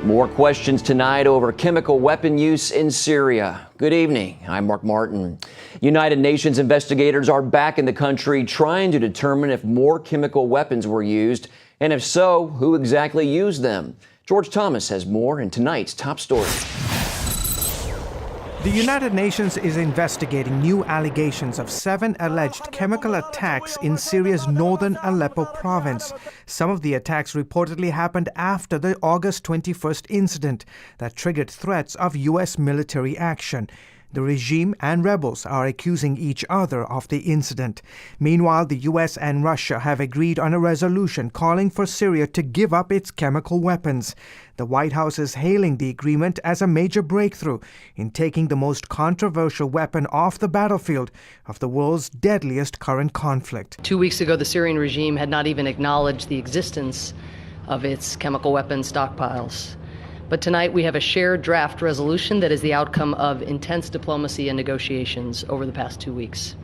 More questions tonight over chemical weapon use in Syria. Good evening. I'm Mark Martin. United Nations investigators are back in the country trying to determine if more chemical weapons were used, and if so, who exactly used them. George Thomas has more in tonight's top story. The United Nations is investigating new allegations of 7 alleged chemical attacks in Syria's northern Aleppo province. Some of the attacks reportedly happened after the August 21st incident that triggered threats of U.S. military action. The regime and rebels are accusing each other of the incident. Meanwhile, the U.S. and Russia have agreed on a resolution calling for Syria to give up its chemical weapons. The White House is hailing the agreement as a major breakthrough in taking the most controversial weapon off the battlefield of the world's deadliest current conflict. 2 weeks ago, the Syrian regime had not even acknowledged the existence of its chemical weapons stockpiles. But tonight we have a shared draft resolution that is the outcome of intense diplomacy and negotiations over the past 2 weeks.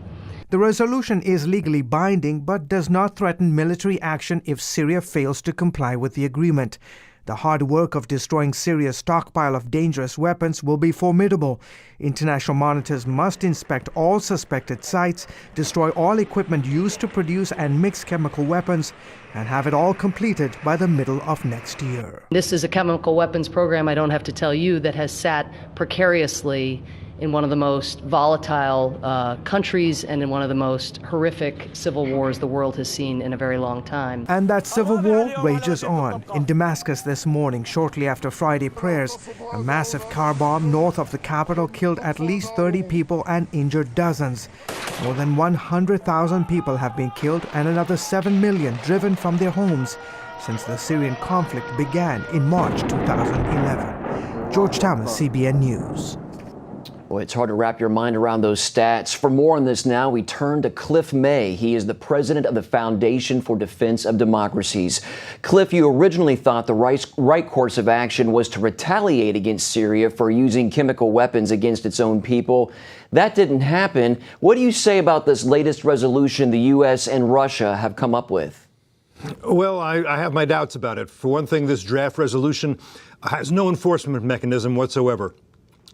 The resolution is legally binding but does not threaten military action if Syria fails to comply with the agreement. The hard work of destroying Syria's stockpile of dangerous weapons will be formidable. International monitors must inspect all suspected sites, destroy all equipment used to produce and mix chemical weapons, and have it all completed by the middle of next year. This is a chemical weapons program, I don't have to tell you, that has sat precariously in one of the most volatile countries and in one of the most horrific civil wars the world has seen in a very long time. And that civil war rages on. In Damascus this morning, shortly after Friday prayers, a massive car bomb north of the capital killed at least 30 people and injured dozens. More than 100,000 people have been killed and another 7 million driven from their homes since the Syrian conflict began in March 2011. George Thomas, CBN News. Boy, it's hard to wrap your mind around those stats. For more on this now, we turn to Cliff May. He is the president of the Foundation for Defense of Democracies. Cliff, you originally thought the right course of action was to retaliate against Syria for using chemical weapons against its own people. That didn't happen. What do you say about this latest resolution the U.S. and Russia have come up with? Well, I have my doubts about it. For one thing, this draft resolution has no enforcement mechanism whatsoever.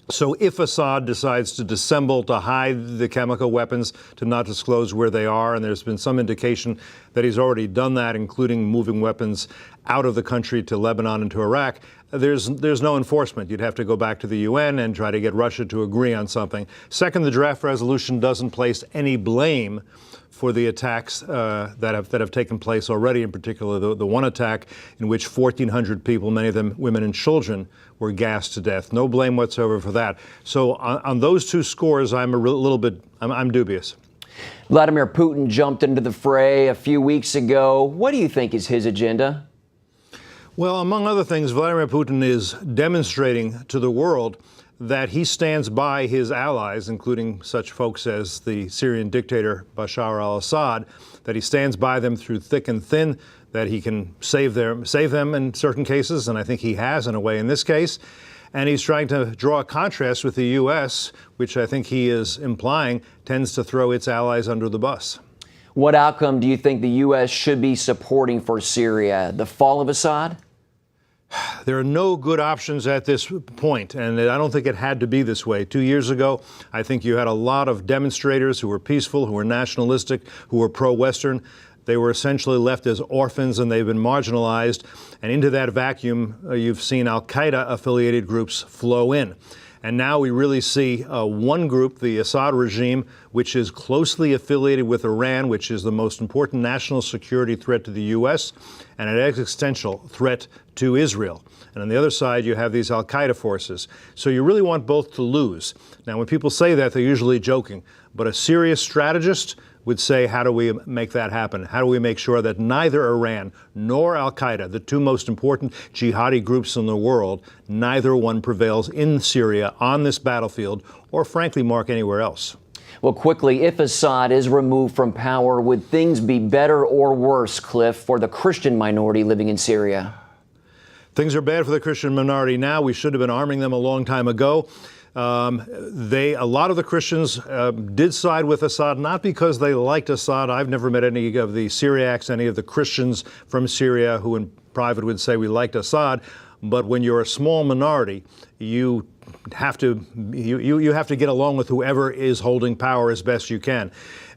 So if Assad decides to dissemble, to hide the chemical weapons, to not disclose where they are, and there's been some indication that he's already done that, including moving weapons out of the country to Lebanon and to Iraq, there's no enforcement. You'd have to go back to the UN and try to get Russia to agree on something. Second, the draft resolution doesn't place any blame for the attacks that have taken place already, in particular the one attack in which 1,400 people, many of them women and children, were gassed to death. No blame whatsoever for that. So on those two scores, I'm I'm dubious. Vladimir Putin jumped into the fray a few weeks ago. What do you think is his agenda? Well, among other things, Vladimir Putin is demonstrating to the world that he stands by his allies, including such folks as the Syrian dictator Bashar al-Assad, that he stands by them through thick and thin, that he can save them in certain cases, and I think he has in a way in this case. And he's trying to draw a contrast with the U.S., which I think he is implying tends to throw its allies under the bus. What outcome do you think the U.S. should be supporting for Syria? The fall of Assad? There are no good options at this point, and I don't think it had to be this way. 2 years ago, I think you had a lot of demonstrators who were peaceful, who were nationalistic, who were pro-Western. They were essentially left as orphans, and they've been marginalized. And into that vacuum, you've seen al-Qaeda-affiliated groups flow in. And now we really see one group, the Assad regime, which is closely affiliated with Iran, which is the most important national security threat to the U.S. and an existential threat to Israel. And on the other side, you have these al-Qaeda forces. So you really want both to lose. Now, when people say that, they're usually joking. But a serious strategist would say, how do we make that happen? How do we make sure that neither Iran nor al-Qaeda, the two most important jihadi groups in the world, neither one prevails in Syria on this battlefield or, frankly, Mark, anywhere else? Well, quickly, if Assad is removed from power, would things be better or worse, Cliff, for the Christian minority living in Syria? Things are bad for the Christian minority now. We should have been arming them a long time ago. A lot of the Christians did side with Assad, not because they liked Assad. I've never met any of the Syriacs, any of the Christians from Syria who in private would say we liked Assad, But when you're a small minority, you have to get along with whoever is holding power as best you can.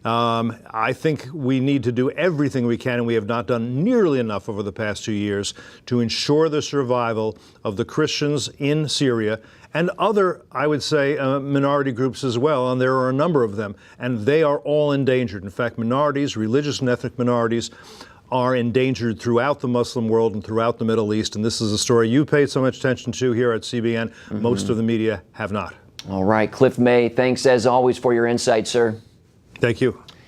I think we need to do everything we can, and we have not done nearly enough over the past 2 years to ensure the survival of the Christians in Syria and other, I would say, minority groups as well, and there are a number of them, and they are all endangered. In fact, minorities, religious and ethnic minorities, are endangered throughout the Muslim world and throughout the Middle East, and this is a story you paid so much attention to here at CBN. Most of the media have not. All right, Cliff May, thanks as always for your insight, sir. Thank you.